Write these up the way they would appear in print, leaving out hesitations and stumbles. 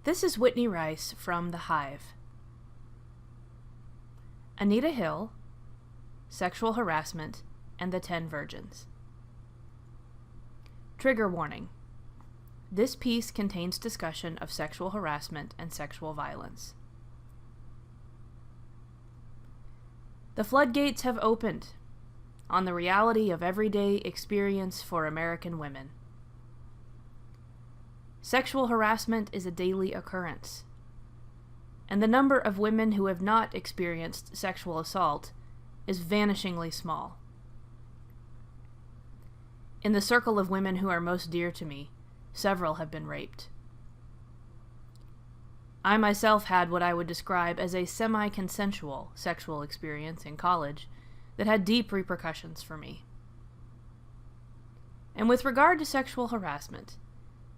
This is Whitney Rice from The Hive. Anita Hill, Sexual Harassment, and the 10 Virgins. Trigger warning. This piece contains discussion of sexual harassment and sexual violence. The floodgates have opened on the reality of everyday experience for American women. Sexual harassment is a daily occurrence, and the number of women who have not experienced sexual assault is vanishingly small. In the circle of women who are most dear to me, several have been raped. I myself had what I would describe as a semi-consensual sexual experience in college that had deep repercussions for me. And with regard to sexual harassment,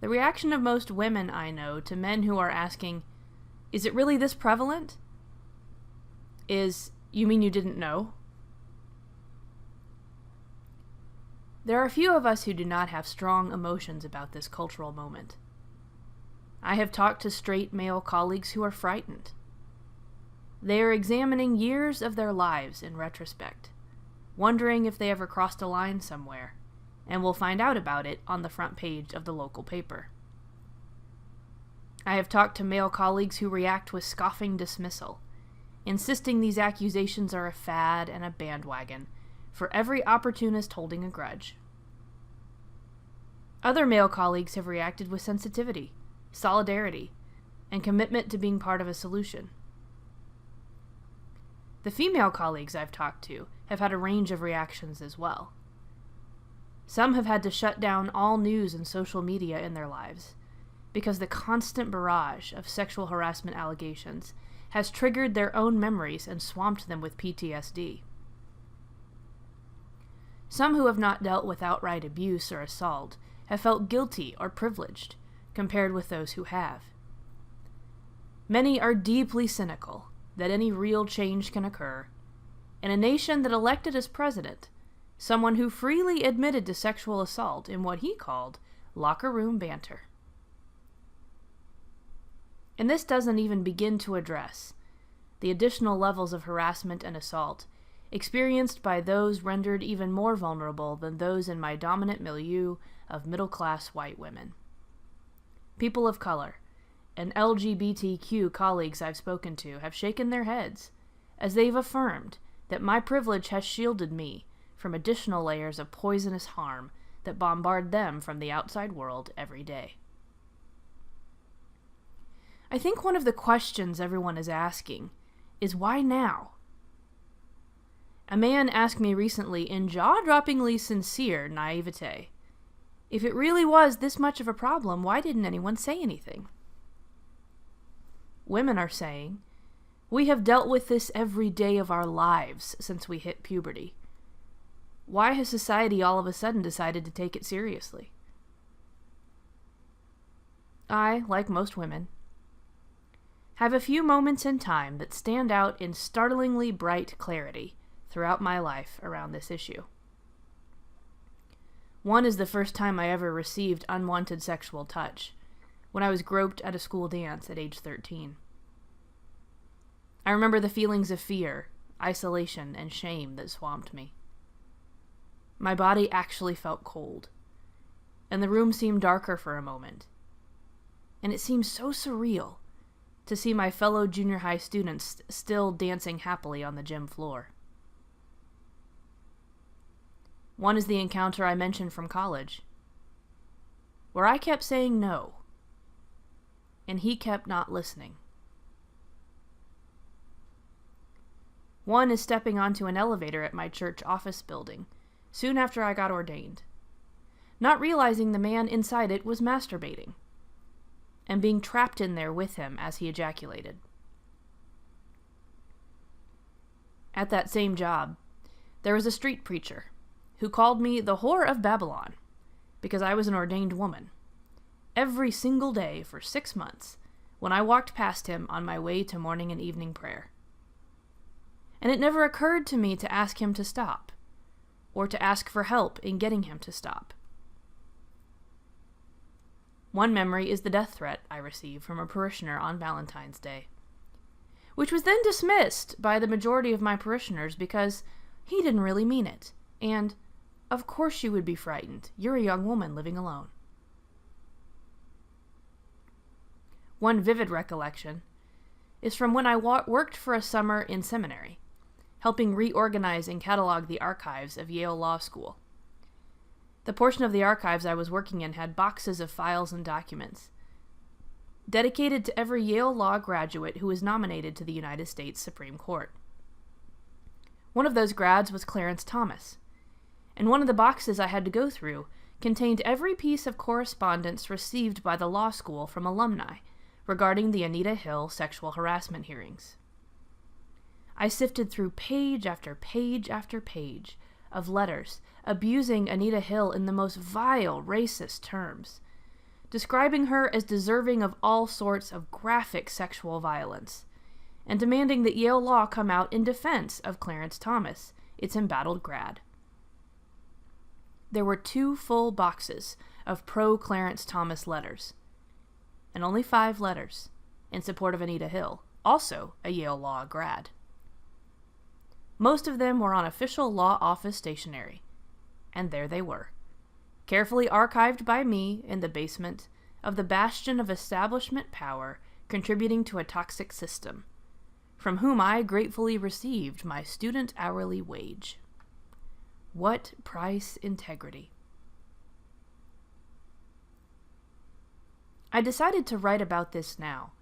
the reaction of most women I know to men who are asking, "Is it really this prevalent?" is, "You mean you didn't know?" There are few of us who do not have strong emotions about this cultural moment. I have talked to straight male colleagues who are frightened. They are examining years of their lives in retrospect, wondering if they ever crossed a line somewhere, and will find out about it on the front page of the local paper. I have talked to male colleagues who react with scoffing dismissal, insisting these accusations are a fad and a bandwagon for every opportunist holding a grudge. Other male colleagues have reacted with sensitivity, solidarity, and commitment to being part of a solution. The female colleagues I've talked to have had a range of reactions as well. Some have had to shut down all news and social media in their lives because the constant barrage of sexual harassment allegations has triggered their own memories and swamped them with PTSD. Some who have not dealt with outright abuse or assault have felt guilty or privileged compared with those who have. Many are deeply cynical that any real change can occur in a nation that elected as president someone who freely admitted to sexual assault in what he called locker room banter. And this doesn't even begin to address the additional levels of harassment and assault experienced by those rendered even more vulnerable than those in my dominant milieu of middle-class white women. People of color and LGBTQ colleagues I've spoken to have shaken their heads as they've affirmed that my privilege has shielded me from additional layers of poisonous harm that bombard them from the outside world every day. I think one of the questions everyone is asking is why now? A man asked me recently in jaw-droppingly sincere naivete, if it really was this much of a problem, why didn't anyone say anything? Women are saying, we have dealt with this every day of our lives since we hit puberty. Why has society all of a sudden decided to take it seriously? I, like most women, have a few moments in time that stand out in startlingly bright clarity throughout my life around this issue. One is the first time I ever received unwanted sexual touch, when I was groped at a school dance at age 13. I remember the feelings of fear, isolation, and shame that swamped me. My body actually felt cold, and the room seemed darker for a moment. And it seemed so surreal to see my fellow junior high students still dancing happily on the gym floor. One is the encounter I mentioned from college, where I kept saying no, and he kept not listening. One is stepping onto an elevator at my church office building soon after I got ordained, not realizing the man inside it was masturbating, and being trapped in there with him as he ejaculated. At that same job, there was a street preacher who called me the whore of Babylon because I was an ordained woman, every single day for 6 months when I walked past him on my way to morning and evening prayer. And it never occurred to me to ask him to stop, or to ask for help in getting him to stop. One memory is the death threat I received from a parishioner on Valentine's Day, which was then dismissed by the majority of my parishioners because he didn't really mean it, and of course you would be frightened. You're a young woman living alone. One vivid recollection is from when I worked for a summer in seminary, helping reorganize and catalog the archives of Yale Law School. The portion of the archives I was working in had boxes of files and documents, dedicated to every Yale Law graduate who was nominated to the United States Supreme Court. One of those grads was Clarence Thomas, and one of the boxes I had to go through contained every piece of correspondence received by the law school from alumni regarding the Anita Hill sexual harassment hearings. I sifted through page after page after page of letters abusing Anita Hill in the most vile, racist terms, describing her as deserving of all sorts of graphic sexual violence, and demanding that Yale Law come out in defense of Clarence Thomas, its embattled grad. There were 2 full boxes of pro-Clarence Thomas letters, and only 5 letters in support of Anita Hill, also a Yale Law grad. Most of them were on official law office stationery, and there they were, carefully archived by me in the basement of the bastion of establishment power contributing to a toxic system, from whom I gratefully received my student hourly wage. What price integrity? I decided to write about this now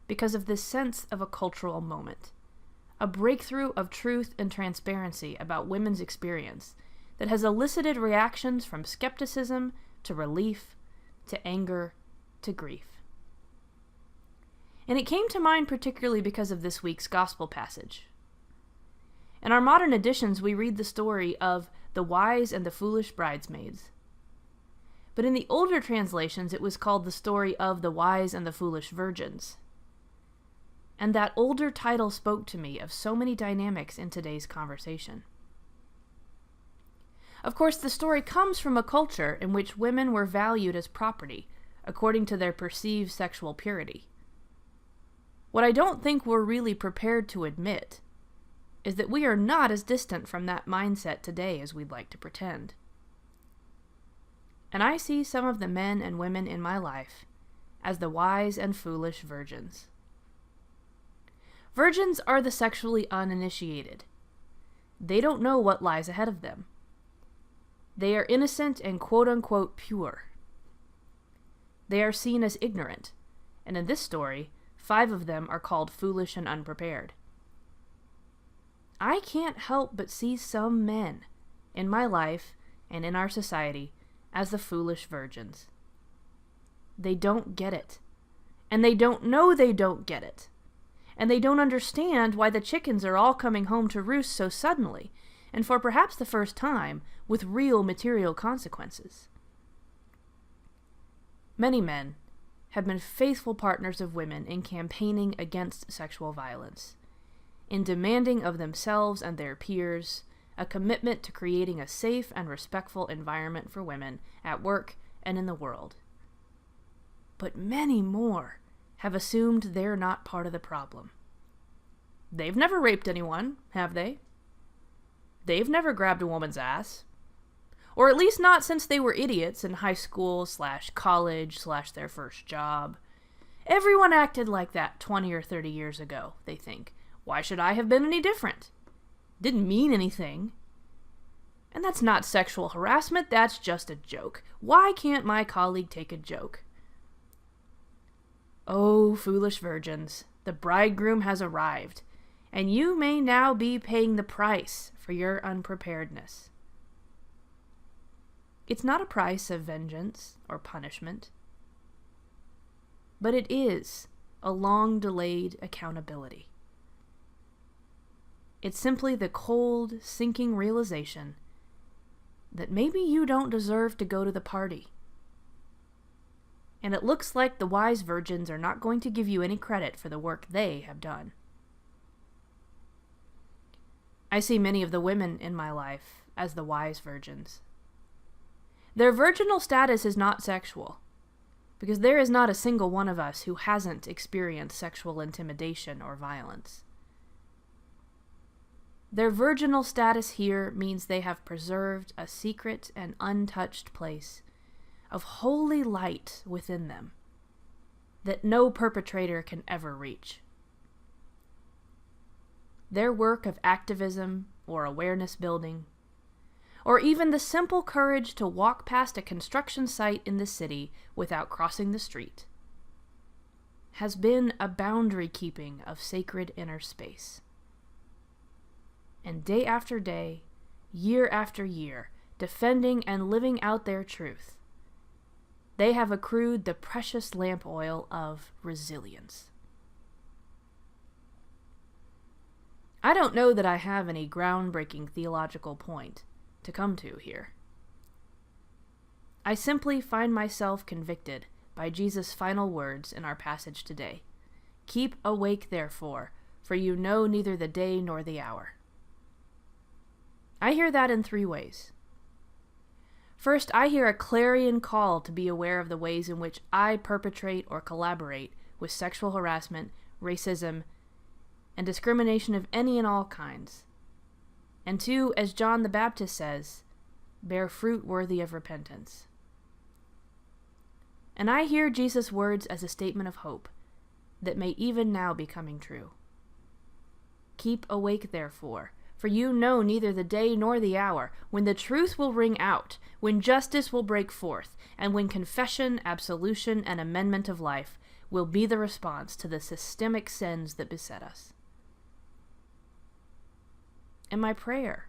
because of this sense of a cultural moment, a breakthrough of truth and transparency about women's experience that has elicited reactions from skepticism to relief to anger to grief. And it came to mind particularly because of this week's gospel passage. In our modern editions, we read the story of the wise and the foolish bridesmaids. But in the older translations, it was called the story of the wise and the foolish virgins. And that older title spoke to me of so many dynamics in today's conversation. Of course, the story comes from a culture in which women were valued as property, according to their perceived sexual purity. What I don't think we're really prepared to admit is that we are not as distant from that mindset today as we'd like to pretend. And I see some of the men and women in my life as the wise and foolish virgins. Virgins are the sexually uninitiated. They don't know what lies ahead of them. They are innocent and quote-unquote pure. They are seen as ignorant, and in this story, 5 of them are called foolish and unprepared. I can't help but see some men in my life and in our society as the foolish virgins. They don't get it, and they don't know they don't get it, and they don't understand why the chickens are all coming home to roost so suddenly, and for perhaps the first time, with real material consequences. Many men have been faithful partners of women in campaigning against sexual violence, in demanding of themselves and their peers a commitment to creating a safe and respectful environment for women at work and in the world. But many more have assumed they're not part of the problem. They've never raped anyone, have they? They've never grabbed a woman's ass. Or at least not since they were idiots in high school / college / their first job. Everyone acted like that 20 or 30 years ago, they think. Why should I have been any different? Didn't mean anything. And that's not sexual harassment, that's just a joke. Why can't my colleague take a joke? Oh, foolish virgins, the bridegroom has arrived, and you may now be paying the price for your unpreparedness. It's not a price of vengeance or punishment, but it is a long-delayed accountability. It's simply the cold, sinking realization that maybe you don't deserve to go to the party. And it looks like the wise virgins are not going to give you any credit for the work they have done. I see many of the women in my life as the wise virgins. Their virginal status is not sexual. because there is not a single one of us who hasn't experienced sexual intimidation or violence. Their virginal status here means they have preserved a secret and untouched place of holy light within them that no perpetrator can ever reach. Their work of activism or awareness building, or even the simple courage to walk past a construction site in the city without crossing the street, has been a boundary keeping of sacred inner space. And day after day, year after year, defending and living out their truth, they have accrued the precious lamp oil of resilience. I don't know that I have any groundbreaking theological point to come to here. I simply find myself convicted by Jesus' final words in our passage today. Keep awake, therefore, for you know neither the day nor the hour. I hear that in 3 ways. First, I hear a clarion call to be aware of the ways in which I perpetrate or collaborate with sexual harassment, racism, and discrimination of any and all kinds. And 2, as John the Baptist says, bear fruit worthy of repentance. And I hear Jesus' words as a statement of hope that may even now be coming true. Keep awake, therefore, for you know neither the day nor the hour, when the truth will ring out, when justice will break forth, and when confession, absolution, and amendment of life will be the response to the systemic sins that beset us. And my prayer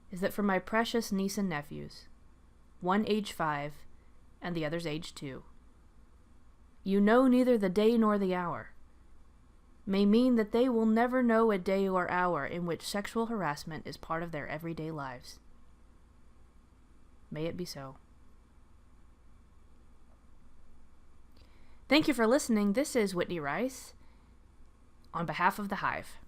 is that for my precious niece and nephews, one age 5 and the other's age 2, you know neither the day nor the hour, may mean that they will never know a day or hour in which sexual harassment is part of their everyday lives. May it be so. Thank you for listening. This is Whitney Rice on behalf of the Hive.